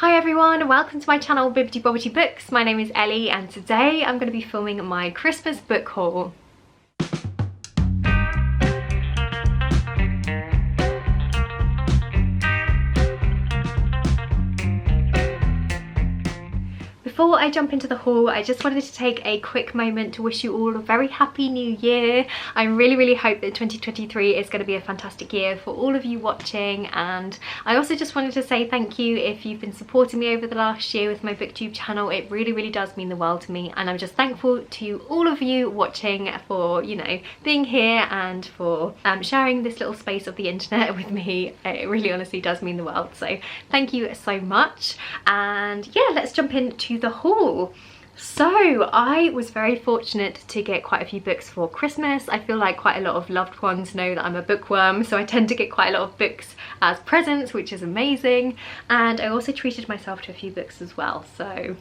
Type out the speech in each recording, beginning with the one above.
Hi everyone, welcome to my channel Bibbidi Bobbidi Books. My name is Ellie and today I'm going to be filming my Christmas book haul. Before I jump into the haul, I just wanted to take a quick moment to wish you all a very happy new year. I really hope that 2023 is going to be a fantastic year for all of you watching, and I also just wanted to say thank you if you've been supporting me over the last year with my booktube channel. It really does mean the world to me, and I'm just thankful to all of you watching for, you know, being here and for sharing this little space of the internet with me. It really honestly does mean the world, so thank you so much. And yeah, let's jump into the haul. So I was very fortunate to get quite a few books for Christmas. I feel like quite a lot of loved ones know that I'm a bookworm, so I tend to get quite a lot of books as presents, which is amazing. And I also treated myself to a few books as well. So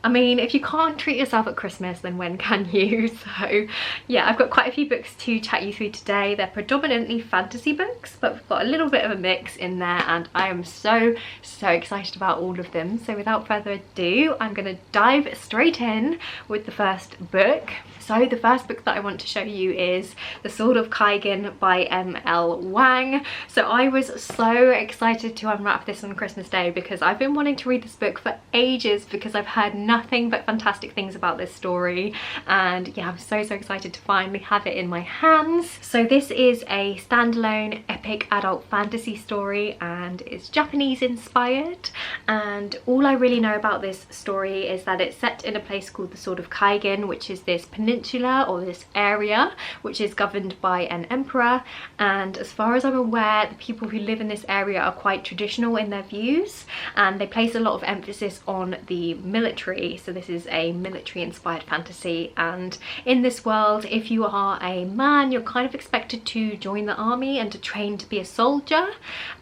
I mean, if you can't treat yourself at Christmas, then when can you? So yeah, I've got quite a few books to chat you through today. They're predominantly fantasy books, but we've got a little bit of a mix in there, and I am so excited about all of them. So without further ado, I'm going to dive straight in with the first book. So the first book that I want to show you is The Sword of Keigen by M.L. Wang. So I was so excited to unwrap this on Christmas Day because I've been wanting to read this book for ages because I've heard nothing but fantastic things about this story, and yeah, I'm so excited to finally have it in my hands. So this is a standalone epic adult fantasy story and it's Japanese inspired, and all I really know about this story is that it's set in a place called the Sword of Keigen, which is this peninsula or this area which is governed by an emperor, and as far as I'm aware, the people who live in this area are quite traditional in their views, and they place a lot of emphasis on the military. So this is a military inspired fantasy, and in this world, if you are a man, you're kind of expected to join the army and to train to be a soldier,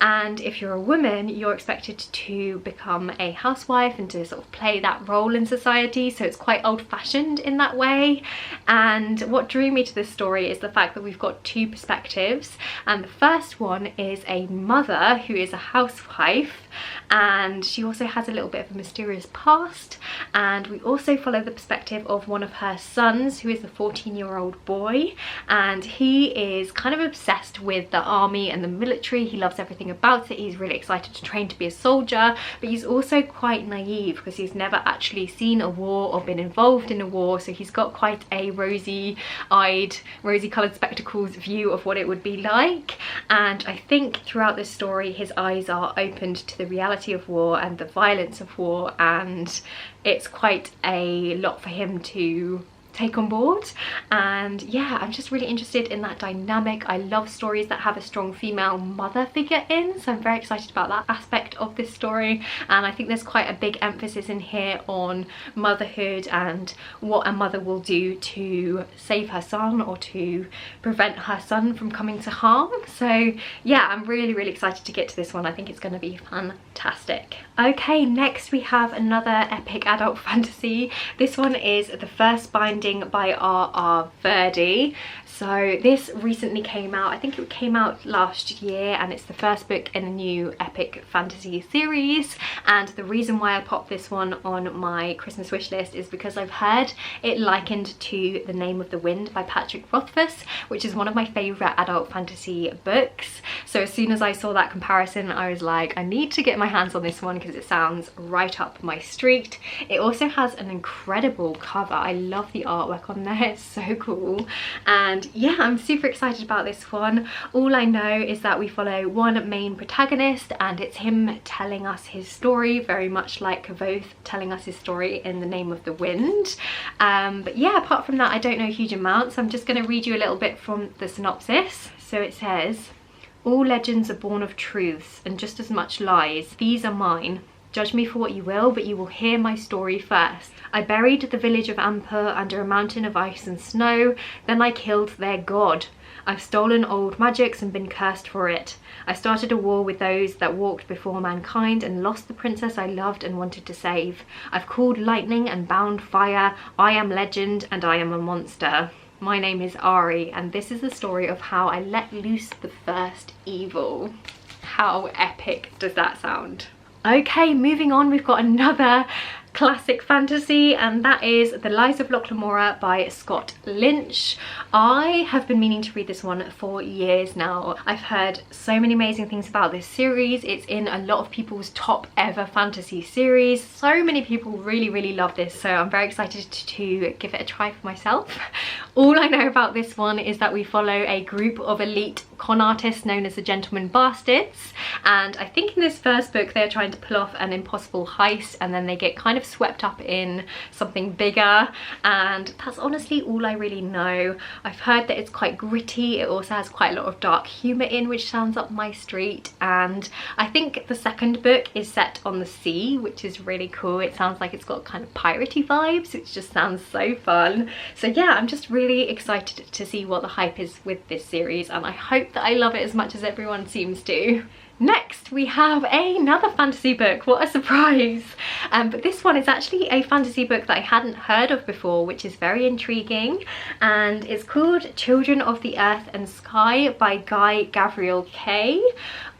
and if you're a woman, you're expected to become a housewife and to sort of play that role in society. So it's quite old-fashioned in that way. And what drew me to this story is the fact that we've got two perspectives, and the first one is a mother who is a housewife, and she also has a little bit of a mysterious past. And we also follow the perspective of one of her sons, who is a 14-year-old boy, and he is kind of obsessed with the army and the military. He loves everything about it. He's really excited to train to be a soldier, but he's also quite naive because he's never actually seen a war or been involved in a war, so he's got quite a rosy-eyed, rosy-coloured spectacles view of what it would be like. And I think throughout this story his eyes are opened to the reality of war and the violence of war, and it's quite a lot for him to take on board. And yeah, I'm just really interested in that dynamic. I love stories that have a strong female mother figure in, so I'm very excited about that aspect of this story. And I think there's quite a big emphasis in here on motherhood and what a mother will do to save her son or to prevent her son from coming to harm. So yeah, I'm really excited to get to this one. I think it's going to be fantastic. Okay, next we have another epic adult fantasy. This one is The First Binding by R.R. Verdi. So this recently came out, I think it came out last year, and it's the first book in a new epic fantasy series. And the reason why I popped this one on my Christmas wish list is because I've heard it likened to The Name of the Wind by Patrick Rothfuss, which is one of my favourite adult fantasy books. So as soon as I saw that comparison, I was like, I need to get my hands on this one because it sounds right up my street. It also has an incredible cover. I love the artwork on there, it's so cool. And yeah, I'm super excited about this one. All I know is that we follow one main protagonist, and it's him telling us his story, very much like Kavoth telling us his story in The Name of the Wind. But yeah, apart from that, I don't know huge amounts. I'm just going to read you a little bit from the synopsis. So it says, "All legends are born of truths and just as much lies. These are mine. Judge me for what you will, but you will hear my story first. I buried the village of Ampur under a mountain of ice and snow. Then I killed their god. I've stolen old magics and been cursed for it. I started a war with those that walked before mankind and lost the princess I loved and wanted to save. I've called lightning and bound fire. I am legend and I am a monster. My name is Ari, and this is the story of how I let loose the first evil." How epic does that sound? Okay, moving on, we've got another classic fantasy, and that is The Lies of Loch Lamura by Scott Lynch. I have been meaning to read this one for years now. I've heard so many amazing things about this series. It's in a lot of people's top ever fantasy series. So many people really love this, so I'm very excited to give it a try for myself. All I know about this one is that we follow a group of elite con artists known as the Gentleman Bastards, and I think in this first book they're trying to pull off an impossible heist, and then they get kind of swept up in something bigger, and that's honestly all I really know. I've heard that it's quite gritty. It also has quite a lot of dark humour in, which sounds up my street, and I think the second book is set on the sea, which is really cool. It sounds like it's got kind of piratey vibes. It just sounds so fun. So yeah, I'm just really excited to see what the hype is with this series, and I hope that I love it as much as everyone seems to. Next we have another fantasy book. What a surprise. But this one is actually a fantasy book that I hadn't heard of before, which is very intriguing, and it's called Children of the Earth and Sky by Guy Gavriel Kay.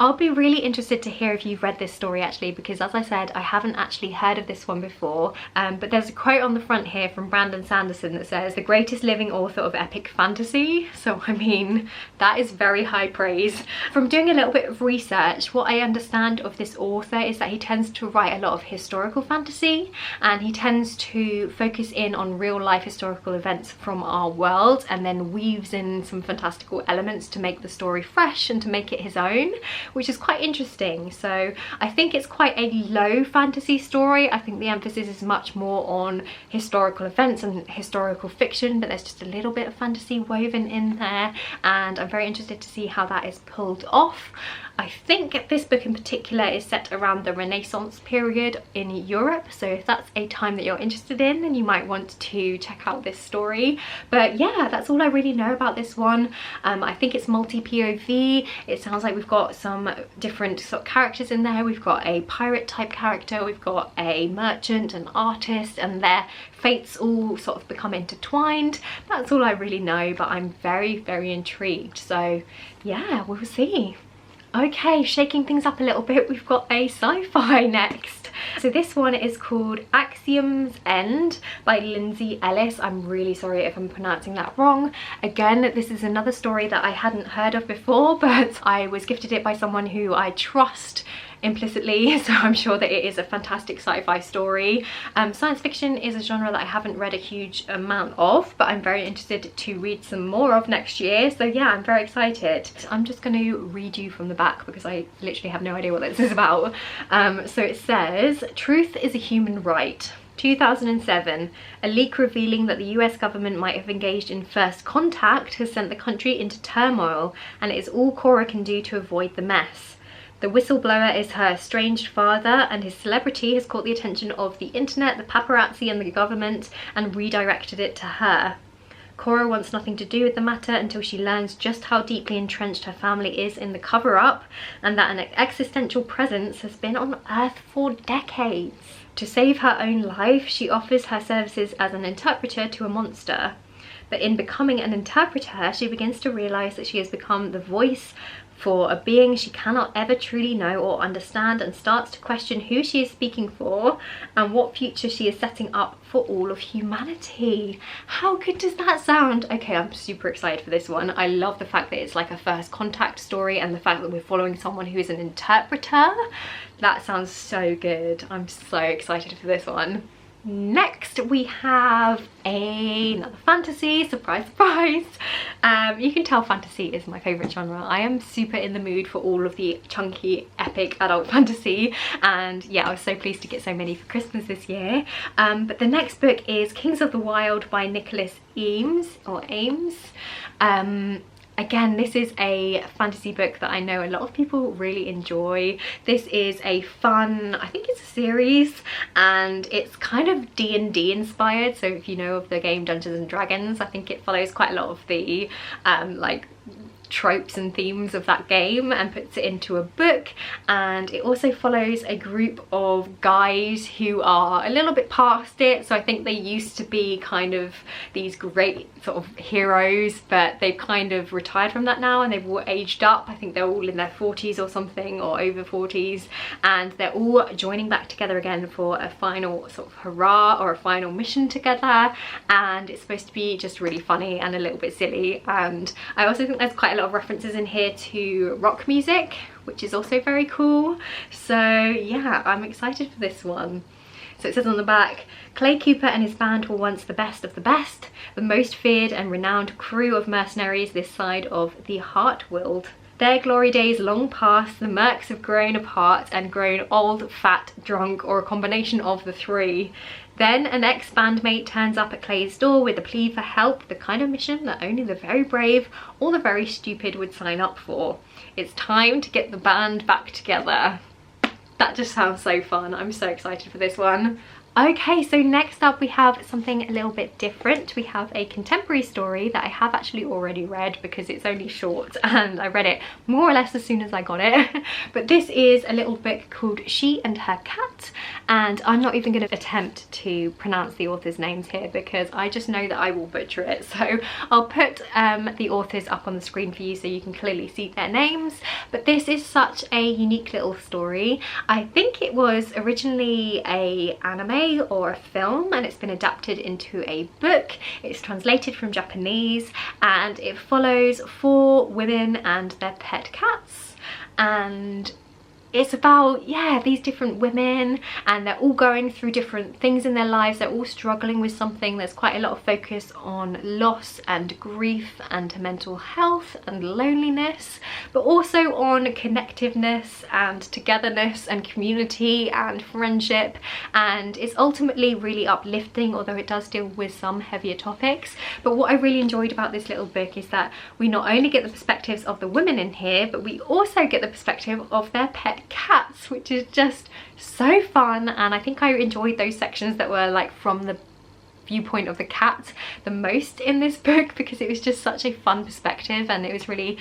I'll be really interested to hear if you've read this story actually, because as I said, I haven't actually heard of this one before, but there's a quote on the front here from Brandon Sanderson that says, "The greatest living author of epic fantasy." So I mean, that is very high praise. From doing a little bit of research, what I understand of this author is that he tends to write a lot of historical fantasy, and he tends to focus in on real life historical events from our world, and then weaves in some fantastical elements to make the story fresh and to make it his own, which is quite interesting. So I think it's quite a low fantasy story. I think the emphasis is much more on historical events and historical fiction, but there's just a little bit of fantasy woven in there, and I'm very interested to see how that is pulled off. I think this book in particular is set around the Renaissance period in Europe, so if that's a time that you're interested in, then you might want to check out this story. But yeah, that's all I really know about this one. I think it's multi-POV. It sounds like we've got some different sort of characters in there. We've got a pirate type character, we've got a merchant, an artist, and their fates all sort of become intertwined. That's all I really know, but I'm very intrigued. So yeah, we'll see. Okay, shaking things up a little bit, we've got a sci-fi next. So this one is called Axios End by Lindsay Ellis. I'm really sorry if I'm pronouncing that wrong. Again, this is another story that I hadn't heard of before, but I was gifted it by someone who I trust implicitly, so I'm sure that it is a fantastic sci-fi story. Science fiction is a genre that I haven't read a huge amount of, but I'm very interested to read some more of next year, so yeah, I'm very excited. I'm just going to read you from the back because I literally have no idea what this is about. So it says, "Truth is a human right. 2007, a leak revealing that the US government might have engaged in first contact has sent the country into turmoil, and it is all Cora can do to avoid the mess. The whistleblower is her estranged father, and his celebrity has caught the attention of the internet, the paparazzi and the government, and redirected it to her. Cora wants nothing to do with the matter until she learns just how deeply entrenched her family is in the cover-up, and that an existential presence has been on Earth for decades. To save her own life, she offers her services as an interpreter to a monster. But in becoming an interpreter, she begins to realise that she has become the voice for a being she cannot ever truly know or understand, and starts to question who she is speaking for and what future she is setting up for all of humanity." How good does that sound? Okay, I'm super excited for this one. I love the fact that it's like a first contact story, and the fact that we're following someone who is an interpreter. That sounds so good. I'm so excited for this one. Next we have another fantasy, surprise surprise. You can tell fantasy is my favourite genre. I am super in the mood for all of the chunky epic adult fantasy, and yeah, I was so pleased to get so many for Christmas this year. But the next book is Kings of the Wild by Nicholas Eames, or Ames. Again, this is a fantasy book that I know a lot of people really enjoy. This is a fun, I think it's a series, and it's kind of D&D inspired. So if you know of the game Dungeons and Dragons, I think it follows quite a lot of the like tropes and themes of that game and puts it into a book. And it also follows a group of guys who are a little bit past it, so I think they used to be kind of these great sort of heroes, but they've kind of retired from that now and they've all aged up. I think they're all in their 40s or something, or over 40s, and they're all joining back together again for a final sort of hurrah or a final mission together. And it's supposed to be just really funny and a little bit silly, and I also think there's quite a lot of references in here to rock music, which is also very cool. So yeah, I'm excited for this one. So it says on the back, Clay Cooper and his band were once the best of the best, the most feared and renowned crew of mercenaries this side of the Heartworld. Their glory days long past, the mercs have grown apart and grown old, fat, drunk, or a combination of the three. Then an ex-bandmate turns up at Clay's door with a plea for help, the kind of mission that only the very brave or the very stupid would sign up for. It's time to get the band back together. That just sounds so fun. I'm so excited for this one. Okay, so next up we have something a little bit different. We have a contemporary story that I have actually already read because it's only short and I read it more or less as soon as I got it. But this is a little book called She and Her Cat, and I'm not even going to attempt to pronounce the author's names here because I just know that I will butcher it. So I'll put the authors up on the screen for you so you can clearly see their names. But this is such a unique little story. I think it was originally an anime or a film, and it's been adapted into a book. It's translated from Japanese and it follows 4 women and their pet cats, and it's about, yeah, these different women, and they're all going through different things in their lives. They're all struggling with something. There's quite a lot of focus on loss and grief and mental health and loneliness, but also on connectiveness and togetherness and community and friendship. And it's ultimately really uplifting, although it does deal with some heavier topics. But what I really enjoyed about this little book is that we not only get the perspectives of the women in here, but we also get the perspective of their pet cats, which is just so fun. And I think I enjoyed those sections that were like from the viewpoint of the cat the most in this book, because it was just such a fun perspective, and it was really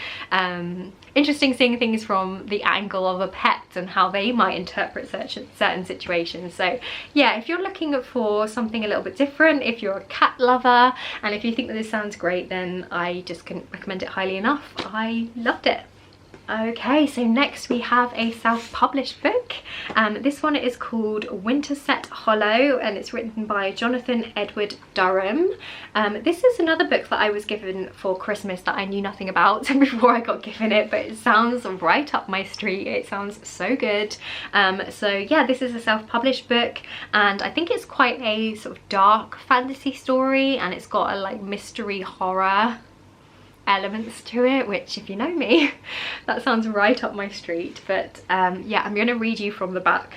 interesting seeing things from the angle of a pet and how they might interpret certain situations. So yeah, if you're looking for something a little bit different, if you're a cat lover, and if you think that this sounds great, then I just couldn't recommend it highly enough. I loved it. Okay, so next we have a self-published book. This one is called Winterset Hollow, and it's written by Jonathan Edward Durham. This is another book that I was given for Christmas that I knew nothing about before I got given it, but it sounds right up my street. It sounds so good. So yeah, this is a self-published book, and I think it's quite a sort of dark fantasy story, and it's got a like mystery horror elements to it, which, if you know me, that sounds right up my street. But yeah, I'm going to read you from the back.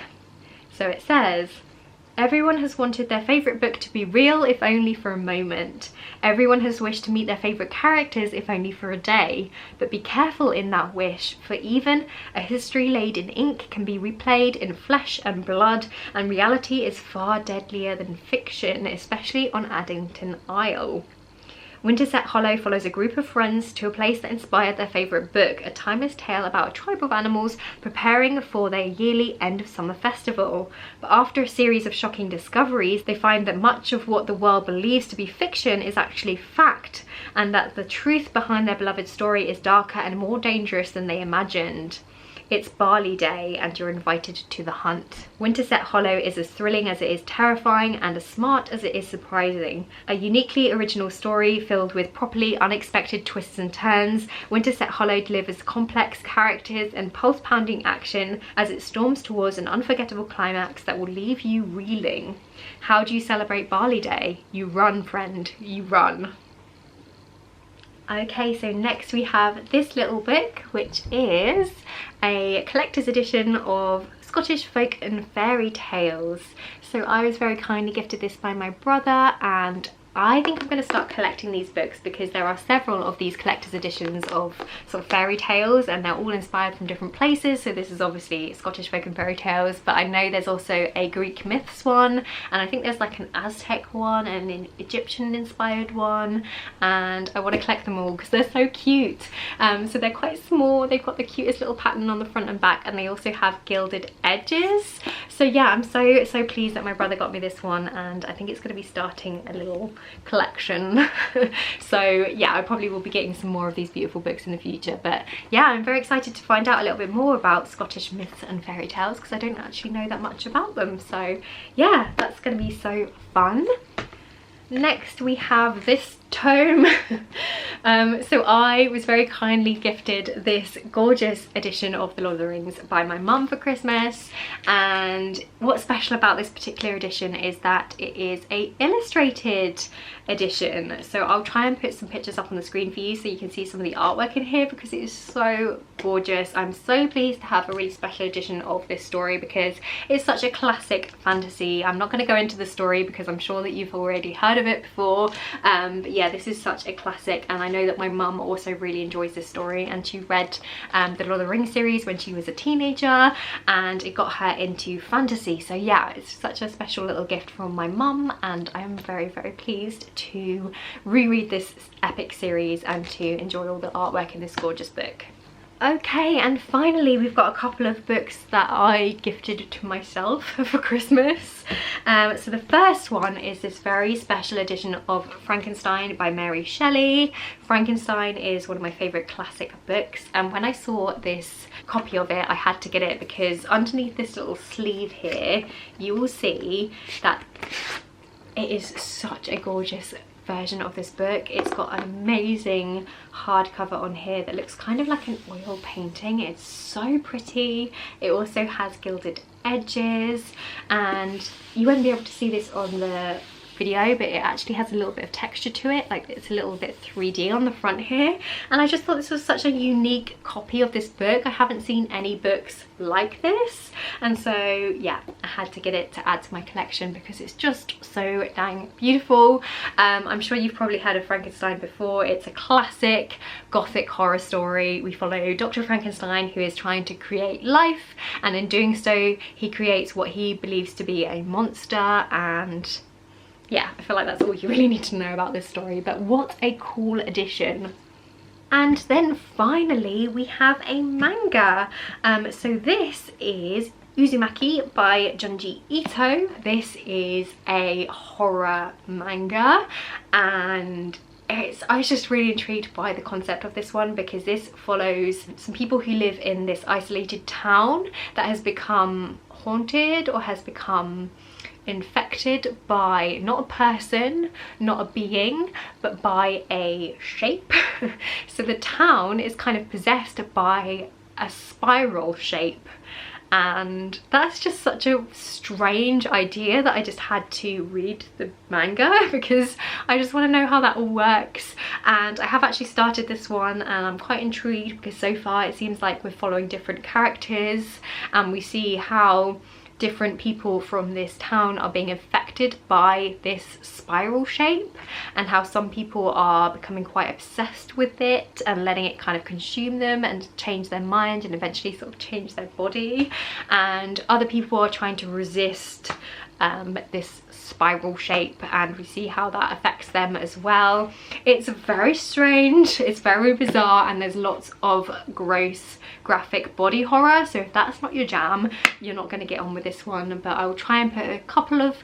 So it says, everyone has wanted their favourite book to be real, if only for a moment. Everyone has wished to meet their favourite characters, if only for a day. But be careful in that wish, for even a history laid in ink can be replayed in flesh and blood, and reality is far deadlier than fiction, especially on Addington Isle. Winterset Hollow follows a group of friends to a place that inspired their favourite book, a timeless tale about a tribe of animals preparing for their yearly end of summer festival. But after a series of shocking discoveries, they find that much of what the world believes to be fiction is actually fact, and that the truth behind their beloved story is darker and more dangerous than they imagined. It's Barley Day and you're invited to the hunt. Winterset Hollow is as thrilling as it is terrifying and as smart as it is surprising. A uniquely original story filled with properly unexpected twists and turns, Winterset Hollow delivers complex characters and pulse-pounding action as it storms towards an unforgettable climax that will leave you reeling. How do you celebrate Barley Day? You run, friend, you run. Okay, so next we have this little book, which is a collector's edition of Scottish folk and fairy tales. So I was very kindly gifted this by my brother, and I think I'm going to start collecting these books because there are several of these collector's editions of sort of fairy tales, and they're all inspired from different places. So this is obviously Scottish folk and fairy tales, but I know there's also a Greek myths one, and I think there's like an Aztec one and an Egyptian inspired one, and I want to collect them all because they're so cute. So they're quite small, they've got the cutest little pattern on the front and back, and they also have gilded edges. So yeah, I'm so pleased that my brother got me this one, and I think it's going to be starting a little collection. So yeah, I probably will be getting some more of these beautiful books in the future. But yeah, I'm very excited to find out a little bit more about Scottish myths and fairy tales because I don't actually know that much about them. So yeah, that's going to be so fun. Next we have this tome. So I was very kindly gifted this gorgeous edition of The Lord of the Rings by my mum for Christmas, and what's special about this particular edition is that it is a illustrated edition. So I'll try and put some pictures up on the screen for you so you can see some of the artwork in here because it is so gorgeous. I'm so pleased to have a really special edition of this story because it's such a classic fantasy. I'm not going to go into the story because I'm sure that you've already heard of it before, but yeah, this is such a classic, and I know that my mum also really enjoys this story, and she read the Lord of the Rings series when she was a teenager, and it got her into fantasy. So yeah, it's such a special little gift from my mum, and I am very pleased to reread this epic series and to enjoy all the artwork in this gorgeous book. Okay, and finally we've got a couple of books that I gifted to myself for Christmas. So the first one is this very special edition of Frankenstein by Mary Shelley. Frankenstein is one of my favourite classic books, and when I saw this copy of it I had to get it because underneath this little sleeve here you will see that it is such a gorgeous version of this book. It's got an amazing hardcover on here that looks kind of like an oil painting. It's so pretty. It also has gilded edges, and you won't be able to see this on the video, but it actually has a little bit of texture to it, like it's a little bit 3D on the front here, and I just thought this was such a unique copy of this book. I haven't seen any books like this, and so yeah, I had to get it to add to my collection because it's just so dang beautiful. I'm sure you've probably heard of Frankenstein before. It's a classic gothic horror story. We follow Dr. Frankenstein, who is trying to create life, and in doing so he creates what he believes to be a monster, and yeah, I feel like that's all you really need to know about this story, but what a cool edition. And then finally we have a manga. So this is Uzumaki by Junji Ito. This is a horror manga, and I was just really intrigued by the concept of this one because this follows some people who live in this isolated town that has become haunted or has become infected by not a person, not a being, but by a shape. So the town is kind of possessed by a spiral shape, and that's just such a strange idea that I just had to read the manga because I just want to know how that all works. And I have actually started this one, and I'm quite intrigued because so far it seems like we're following different characters, and we see how different people from this town are being affected by this spiral shape, and how some people are becoming quite obsessed with it and letting it kind of consume them and change their mind and eventually sort of change their body, and other people are trying to resist this spiral shape, and we see how that affects them as well. It's very strange, it's very bizarre, and there's lots of gross graphic body horror, so if that's not your jam you're not going to get on with this one. But I will try and put a couple of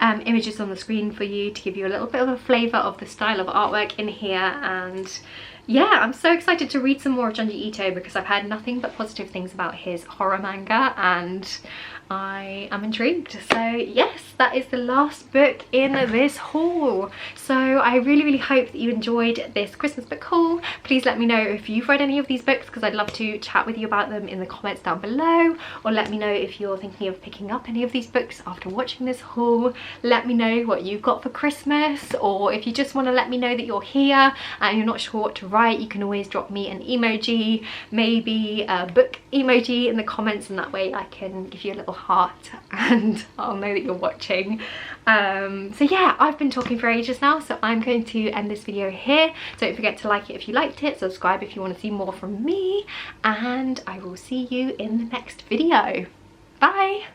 images on the screen for you to give you a little bit of a flavour of the style of artwork in here. And yeah, I'm so excited to read some more of Junji Ito because I've heard nothing but positive things about his horror manga, and I am intrigued. So yes, that is the last book in this haul. So I really hope that you enjoyed this Christmas book haul. Please let me know if you've read any of these books because I'd love to chat with you about them in the comments down below, or let me know if you're thinking of picking up any of these books after watching this haul. Let me know what you've got for Christmas, or if you just want to let me know that you're here and you're not sure what to right, you can always drop me an emoji, maybe a book emoji in the comments, and that way I can give you a little heart and I'll know that you're watching. So yeah, I've been talking for ages now, so I'm going to end this video here. Don't forget to like it if you liked it, subscribe if you want to see more from me, and I will see you in the next video. Bye!